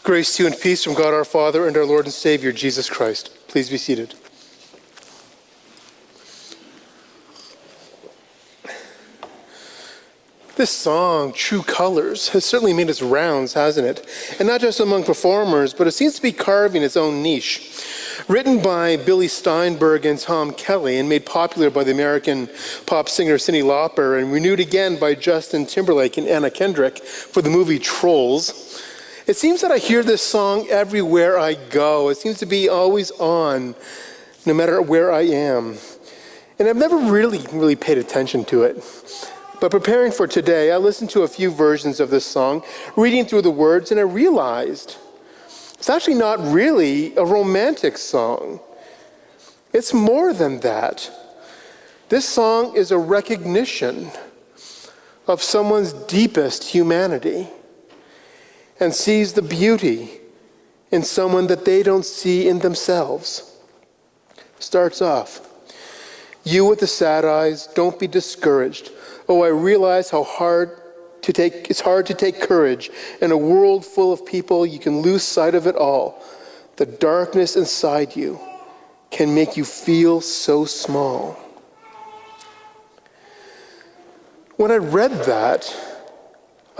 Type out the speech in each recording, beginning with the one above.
Grace to you and peace from God our Father and our Lord and Savior, Jesus Christ. Please be seated. This song, True Colors, has certainly made its rounds, hasn't it? And not just among performers, but it seems to be carving its own niche. Written by Billy Steinberg and Tom Kelly and made popular by the American pop singer Cyndi Lauper and renewed again by Justin Timberlake and Anna Kendrick for the movie Trolls. It seems that I hear this song everywhere I go. It seems to be always on, no matter where I am. And I've never really paid attention to it. But preparing for today, I listened to a few versions of this song, reading through the words, and I realized it's actually not really a romantic song. It's more than that. This song is a recognition of someone's deepest humanity and sees the beauty in someone that they don't see in themselves. Starts off, "You with the sad eyes, don't be discouraged. Oh, I realize how it's hard to take courage. In a world full of people, you can lose sight of it all. The darkness inside you can make you feel so small." When I read that,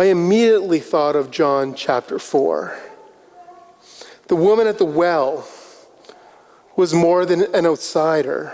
I immediately thought of John chapter 4. The woman at the well was more than an outsider.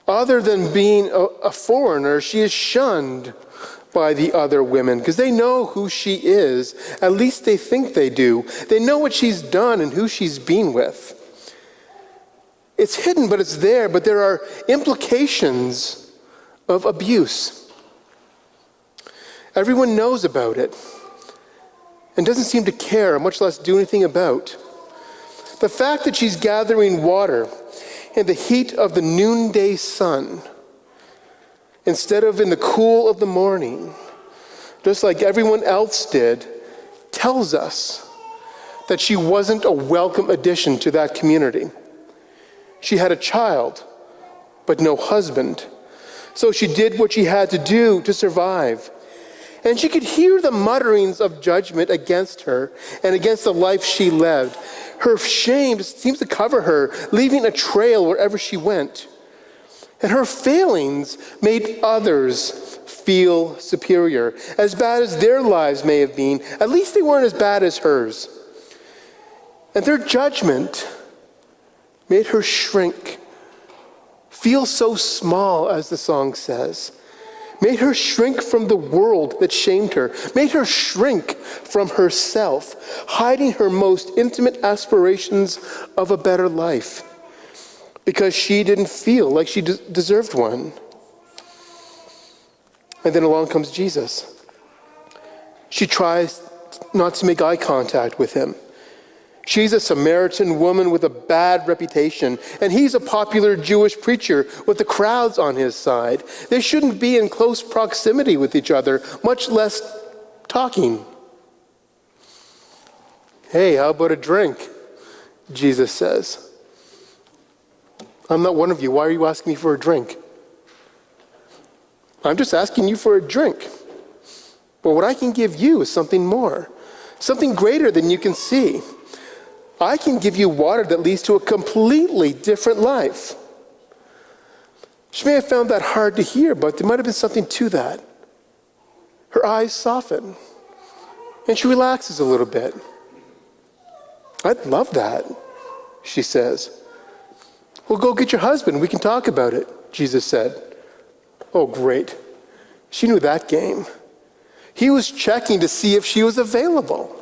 Other than being a foreigner, she is shunned by the other women because they know who she is. At least they think they do. They know what she's done and who she's been with. It's hidden, but it's there. But there are implications of abuse. Everyone knows about it and doesn't seem to care, much less do anything about. The fact that she's gathering water in the heat of the noonday sun instead of in the cool of the morning, just like everyone else did, tells us that she wasn't a welcome addition to that community. She had a child, but no husband. So she did what she had to do to survive. And she could hear the mutterings of judgment against her and against the life she led. Her shame seems to cover her, leaving a trail wherever she went. And her failings made others feel superior. As bad as their lives may have been, at least they weren't as bad as hers. And their judgment made her shrink, feel so small, as the song says. Made her shrink from the world that shamed her. Made her shrink from herself, hiding her most intimate aspirations of a better life because she didn't feel like she deserved one. And then along comes Jesus. She tries not to make eye contact with him. She's a Samaritan woman with a bad reputation, and he's a popular Jewish preacher with the crowds on his side. They shouldn't be in close proximity with each other, much less talking. "Hey, how about a drink?" Jesus says. "I'm not one of you. Why are you asking me for a drink?" "I'm just asking you for a drink. But what I can give you is something more, something greater than you can see. I can give you water that leads to a completely different life." She may have found that hard to hear, but there might have been something to that. Her eyes soften, and she relaxes a little bit. "I'd love that," she says. "Well, go get your husband. We can talk about it," Jesus said. Oh, great. She knew that game. He was checking to see if she was available.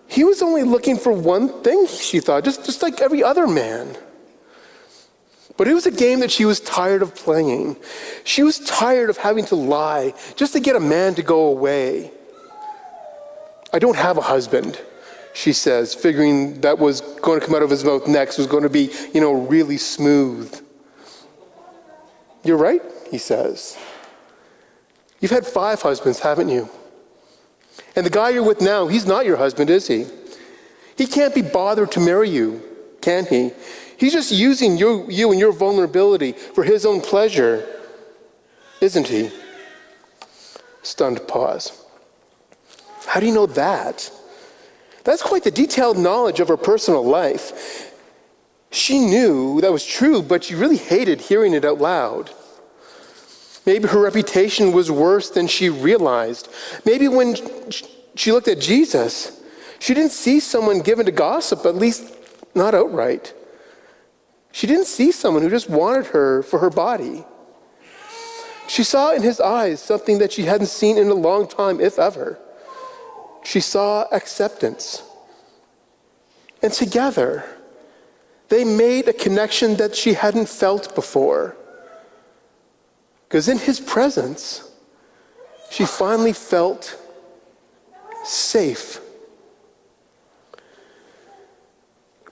He was only looking for one thing, she thought, just like every other man. But it was a game that she was tired of playing. She was tired of having to lie just to get a man to go away. "I don't have a husband," she says, figuring that was going to come out of his mouth next was going to be, really smooth. "You're right," he says. "You've had 5 husbands, haven't you? And the guy you're with now, he's not your husband, is he? He can't be bothered to marry you, can he? He's just using you and your vulnerability for his own pleasure, isn't he?" Stunned pause. "How do you know that?" That's quite the detailed knowledge of her personal life. She knew that was true, but she really hated hearing it out loud. Maybe her reputation was worse than she realized. Maybe when she looked at Jesus, she didn't see someone given to gossip, at least not outright. She didn't see someone who just wanted her for her body. She saw in his eyes something that she hadn't seen in a long time, if ever. She saw acceptance. And together, they made a connection that she hadn't felt before. Because in his presence, she finally felt safe.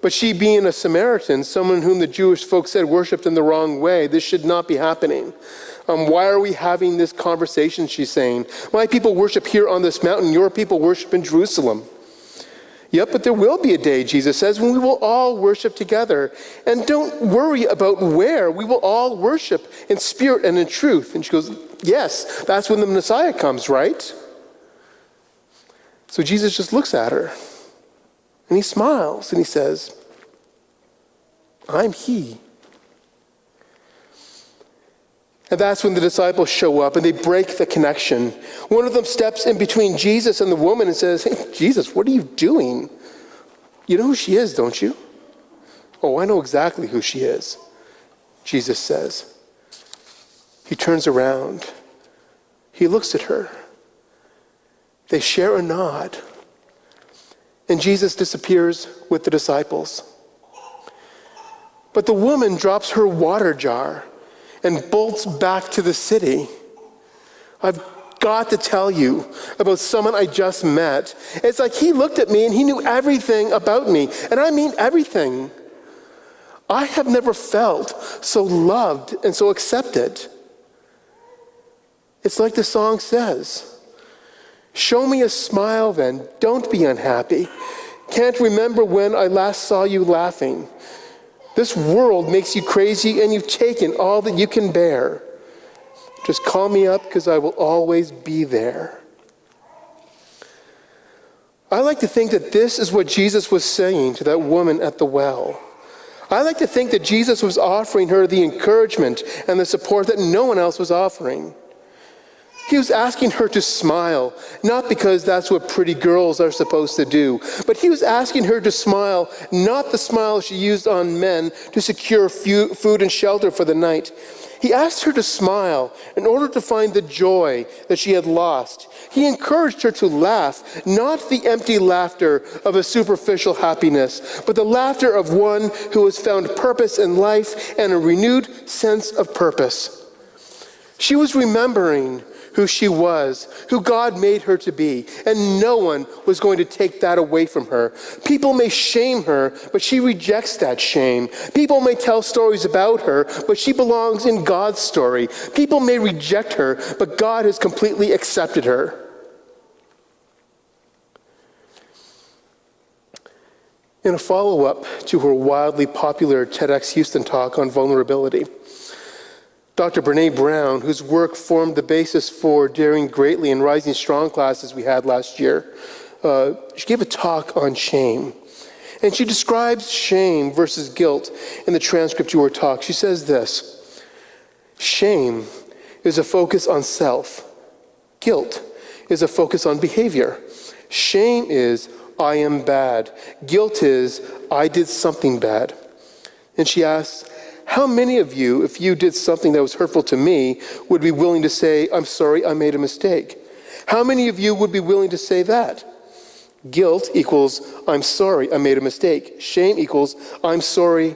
But she, being a Samaritan, someone whom the Jewish folks said worshipped in the wrong way, this should not be happening. Why are we having this conversation, she's saying? My people worship here on this mountain, your people worship in Jerusalem. Yep, but there will be a day, Jesus says, when we will all worship together. And don't worry about where. We will all worship in spirit and in truth. And she goes, yes, that's when the Messiah comes, right? So Jesus just looks at her. And he smiles and he says, I'm he. And that's when the disciples show up and they break the connection. One of them steps in between Jesus and the woman and says, hey, Jesus, what are you doing? You know who she is, don't you? Oh, I know exactly who she is, Jesus says. He turns around. He looks at her. They share a nod. And Jesus disappears with the disciples. But the woman drops her water jar and bolts back to the city. I've got to tell you about someone I just met. It's like he looked at me and he knew everything about me. And I mean everything. I have never felt so loved and so accepted. It's like the song says, show me a smile then, don't be unhappy. Can't remember when I last saw you laughing. This world makes you crazy and you've taken all that you can bear. Just call me up because I will always be there. I like to think that this is what Jesus was saying to that woman at the well. I like to think that Jesus was offering her the encouragement and the support that no one else was offering. He was asking her to smile, not because that's what pretty girls are supposed to do, but he was asking her to smile, not the smile she used on men to secure food and shelter for the night. He asked her to smile in order to find the joy that she had lost. He encouraged her to laugh, not the empty laughter of a superficial happiness, but the laughter of one who has found purpose in life and a renewed sense of purpose. She was remembering who she was, who God made her to be, and no one was going to take that away from her. People may shame her, but she rejects that shame. People may tell stories about her, but she belongs in God's story. People may reject her, but God has completely accepted her. In a follow-up to her wildly popular TEDx Houston talk on vulnerability, Dr. Brene Brown, whose work formed the basis for Daring Greatly and Rising Strong classes we had last year, she gave a talk on shame. And she describes shame versus guilt in the transcript to her talk. She says this: shame is a focus on self. Guilt is a focus on behavior. Shame is, I am bad. Guilt is, I did something bad. And she asks, how many of you, if you did something that was hurtful to me, would be willing to say, I'm sorry, I made a mistake? How many of you would be willing to say that? Guilt equals, I'm sorry, I made a mistake. Shame equals, I'm sorry,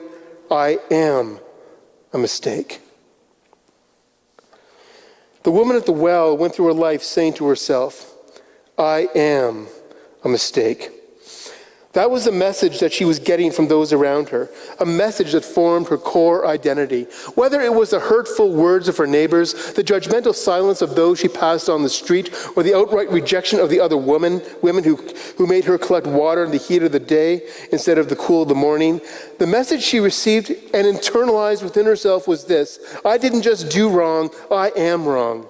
I am a mistake. The woman at the well went through her life saying to herself, I am a mistake. That was the message that she was getting from those around her, a message that formed her core identity. Whether it was the hurtful words of her neighbors, the judgmental silence of those she passed on the street, or the outright rejection of the other women who made her collect water in the heat of the day instead of the cool of the morning, the message she received and internalized within herself was this: I didn't just do wrong, I am wrong.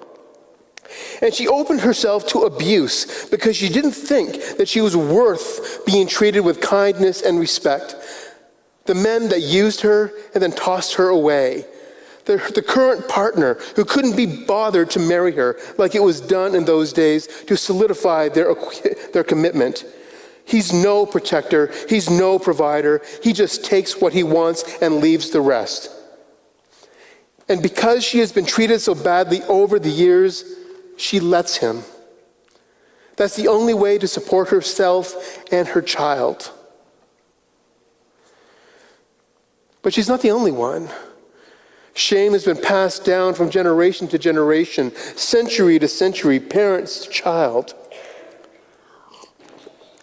And she opened herself to abuse because she didn't think that she was worth being treated with kindness and respect. The men that used her and then tossed her away. The current partner who couldn't be bothered to marry her like it was done in those days to solidify their commitment. He's no protector. He's no provider. He just takes what he wants and leaves the rest. And because she has been treated so badly over the years, she lets him. That's the only way to support herself and her child. But she's not the only one. Shame has been passed down from generation to generation, century to century, parents to child.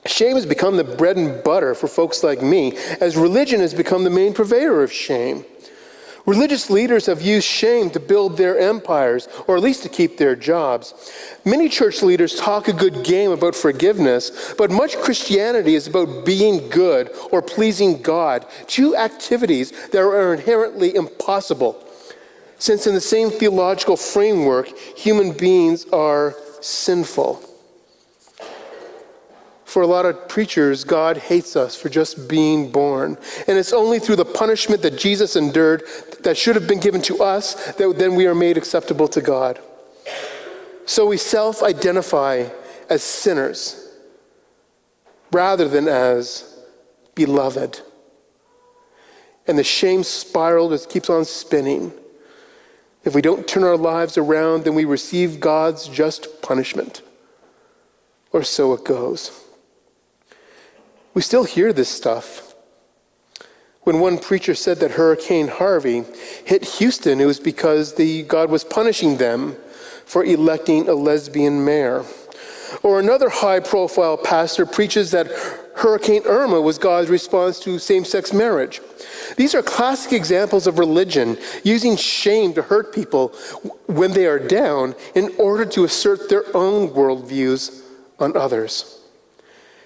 Shame has become the bread and butter for folks like me, as religion has become the main purveyor of shame. Religious leaders have used shame to build their empires, or at least to keep their jobs. Many church leaders talk a good game about forgiveness, but much Christianity is about being good or pleasing God, two activities that are inherently impossible, since in the same theological framework, human beings are sinful. For a lot of preachers, God hates us for just being born. And it's only through the punishment that Jesus endured that should have been given to us that then we are made acceptable to God. So we self-identify as sinners rather than as beloved. And the shame spiral just keeps on spinning. If we don't turn our lives around, then we receive God's just punishment. Or so it goes. We still hear this stuff. When one preacher said that Hurricane Harvey hit Houston, it was because God was punishing them for electing a lesbian mayor. Or another high-profile pastor preaches that Hurricane Irma was God's response to same-sex marriage. These are classic examples of religion using shame to hurt people when they are down in order to assert their own worldviews on others.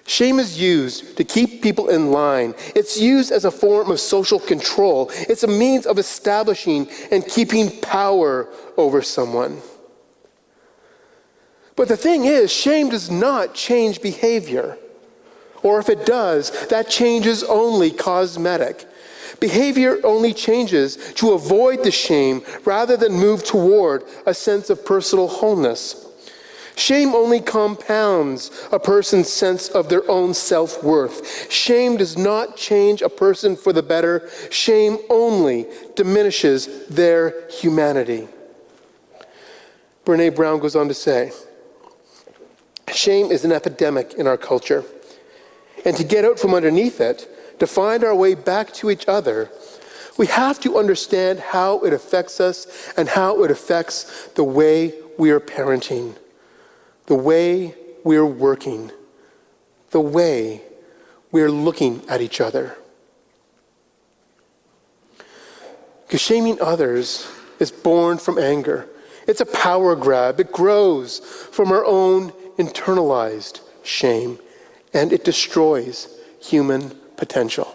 Shame is used to keep people in line. It's used as a form of social control. It's a means of establishing and keeping power over someone. But the thing is, shame does not change behavior. Or if it does, that change is only cosmetic. Behavior only changes to avoid the shame rather than move toward a sense of personal wholeness. Shame only compounds a person's sense of their own self-worth. Shame does not change a person for the better. Shame only diminishes their humanity. Brené Brown goes on to say, shame is an epidemic in our culture. And to get out from underneath it, to find our way back to each other, we have to understand how it affects us and how it affects the way we are parenting. The way we're working, the way we're looking at each other. Because shaming others is born from anger. It's a power grab. It grows from our own internalized shame, and it destroys human potential.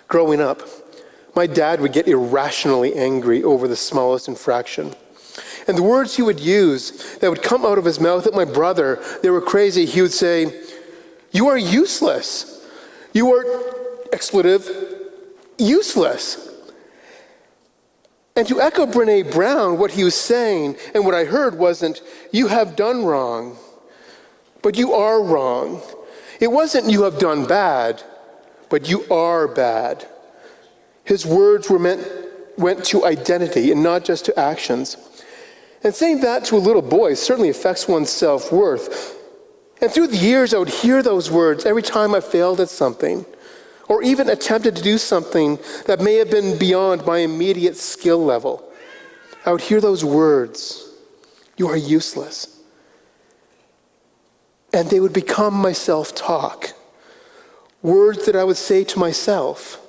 Growing up, my dad would get irrationally angry over the smallest infraction. And the words he would use that would come out of his mouth at my brother, they were crazy. He would say, "You are useless. You are," expletive, "useless." And to echo Brené Brown, what he was saying and what I heard wasn't, "You have done wrong," but "You are wrong." It wasn't, "You have done bad," but "You are bad." His words went to identity and not just to actions. And saying that to a little boy certainly affects one's self-worth. And through the years, I would hear those words every time I failed at something, or even attempted to do something that may have been beyond my immediate skill level. I would hear those words, "You are useless." And they would become my self-talk, words that I would say to myself.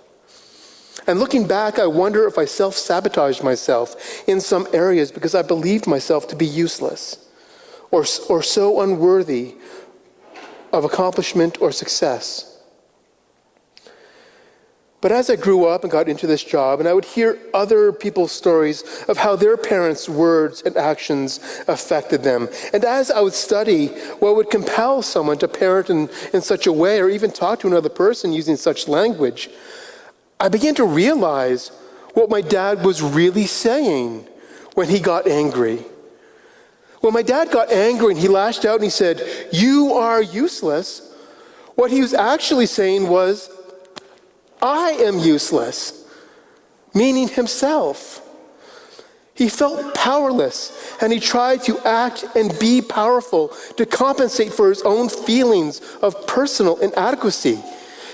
And looking back, I wonder if I self-sabotaged myself in some areas because I believed myself to be useless or so unworthy of accomplishment or success. But as I grew up and got into this job, and I would hear other people's stories of how their parents' words and actions affected them, and as I would study what would compel someone to parent in such a way, or even talk to another person using such language, I began to realize what my dad was really saying when he got angry. When my dad got angry and he lashed out and he said, "You are useless," what he was actually saying was, "I am useless," meaning himself. He felt powerless, and he tried to act and be powerful to compensate for his own feelings of personal inadequacy.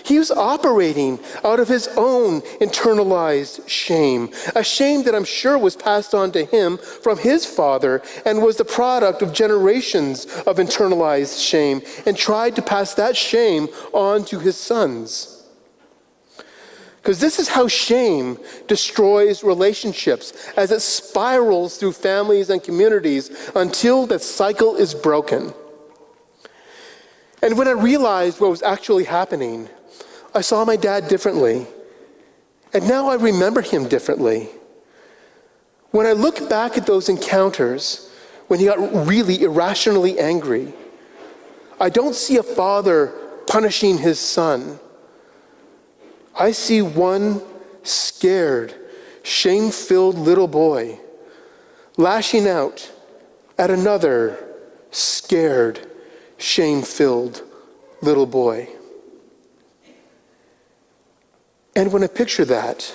He was operating out of his own internalized shame, a shame that I'm sure was passed on to him from his father and was the product of generations of internalized shame, and tried to pass that shame on to his sons. Because this is how shame destroys relationships, as it spirals through families and communities until that cycle is broken. And when I realized what was actually happening, I saw my dad differently. And now I remember him differently. When I look back at those encounters, when he got really irrationally angry, I don't see a father punishing his son. I see one scared, shame-filled little boy lashing out at another scared, shame-filled little boy. And when I picture that,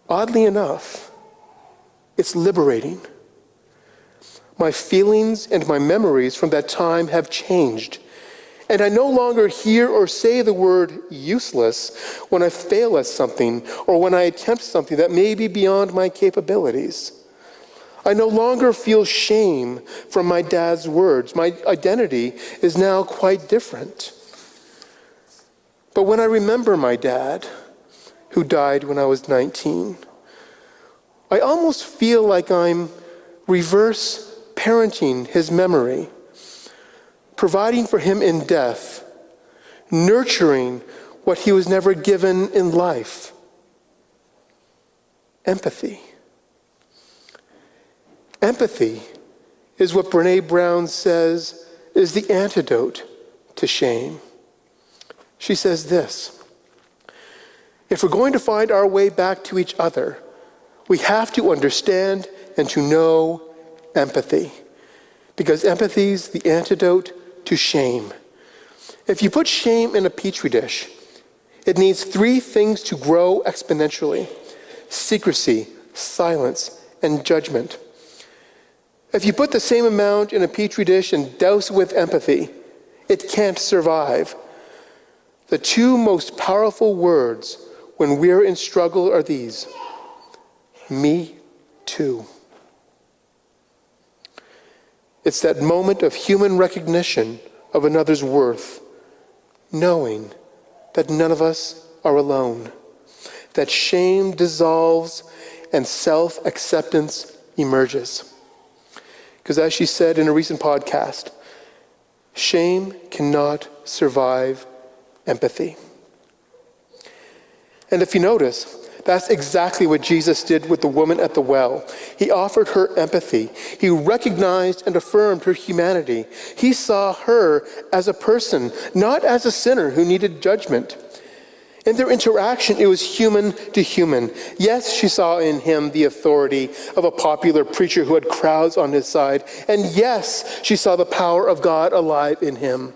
oddly enough, it's liberating. My feelings and my memories from that time have changed. And I no longer hear or say the word useless when I fail at something or when I attempt something that may be beyond my capabilities. I no longer feel shame from my dad's words. My identity is now quite different. But when I remember my dad, who died when I was 19, I almost feel like I'm reverse parenting his memory, providing for him in death, nurturing what he was never given in life. Empathy. Empathy is what Brené Brown says is the antidote to shame. She says this: if we're going to find our way back to each other, we have to understand and to know empathy, because empathy is the antidote to shame. If you put shame in a petri dish, it needs 3 things to grow exponentially: secrecy, silence, and judgment. If you put the same amount in a petri dish and douse it with empathy, it can't survive. The 2 most powerful words when we're in struggle are these: me too. It's that moment of human recognition of another's worth, knowing that none of us are alone, that shame dissolves and self-acceptance emerges. Because as she said in a recent podcast, shame cannot survive empathy. And if you notice, that's exactly what Jesus did with the woman at the well. He offered her empathy. He recognized and affirmed her humanity. He saw her as a person, not as a sinner who needed judgment. In their interaction, it was human to human. Yes, she saw in him the authority of a popular preacher who had crowds on his side. And yes, she saw the power of God alive in him.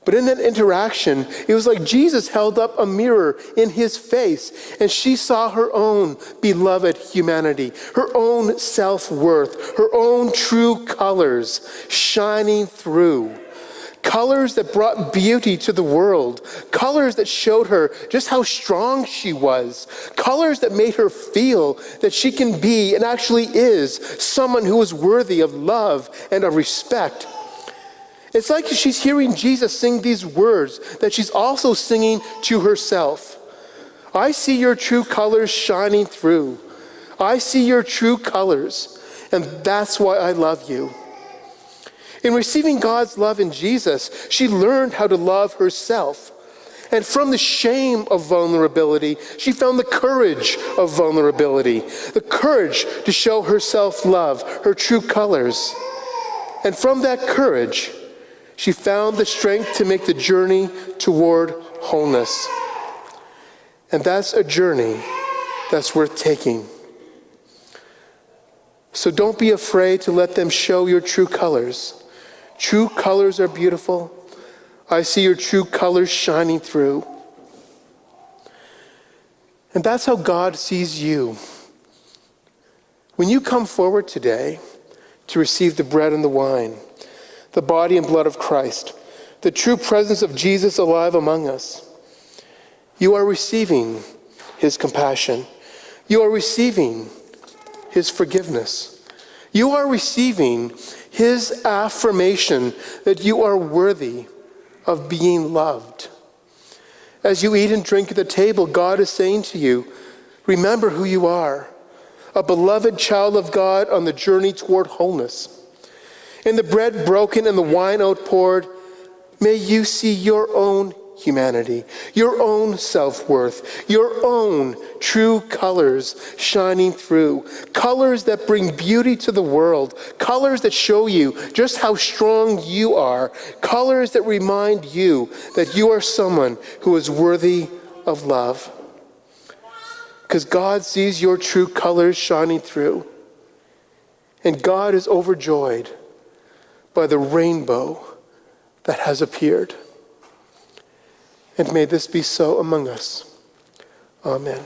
But in that interaction, it was like Jesus held up a mirror in his face, and she saw her own beloved humanity, her own self-worth, her own true colors shining through. Colors that brought beauty to the world. Colors that showed her just how strong she was. Colors that made her feel that she can be and actually is someone who is worthy of love and of respect. It's like she's hearing Jesus sing these words that she's also singing to herself. I see your true colors shining through. I see your true colors, and that's why I love you. In receiving God's love in Jesus, she learned how to love herself. And from the shame of vulnerability, she found the courage of vulnerability, the courage to show her self-love, her true colors. And from that courage, she found the strength to make the journey toward wholeness. And that's a journey that's worth taking. So don't be afraid to let them show your true colors. True colors are beautiful. I see your true colors shining through. And that's how God sees you. When you come forward today to receive the bread and the wine, the body and blood of Christ, the true presence of Jesus alive among us, you are receiving his compassion. You are receiving his forgiveness. You are receiving his affirmation that you are worthy of being loved. As you eat and drink at the table, God is saying to you, remember who you are, a beloved child of God on the journey toward wholeness. In the bread broken and the wine outpoured, may you see your own humanity, your own self-worth, your own true colors shining through, colors that bring beauty to the world, colors that show you just how strong you are, colors that remind you that you are someone who is worthy of love. Because God sees your true colors shining through, and God is overjoyed by the rainbow that has appeared. And may this be so among us. Amen.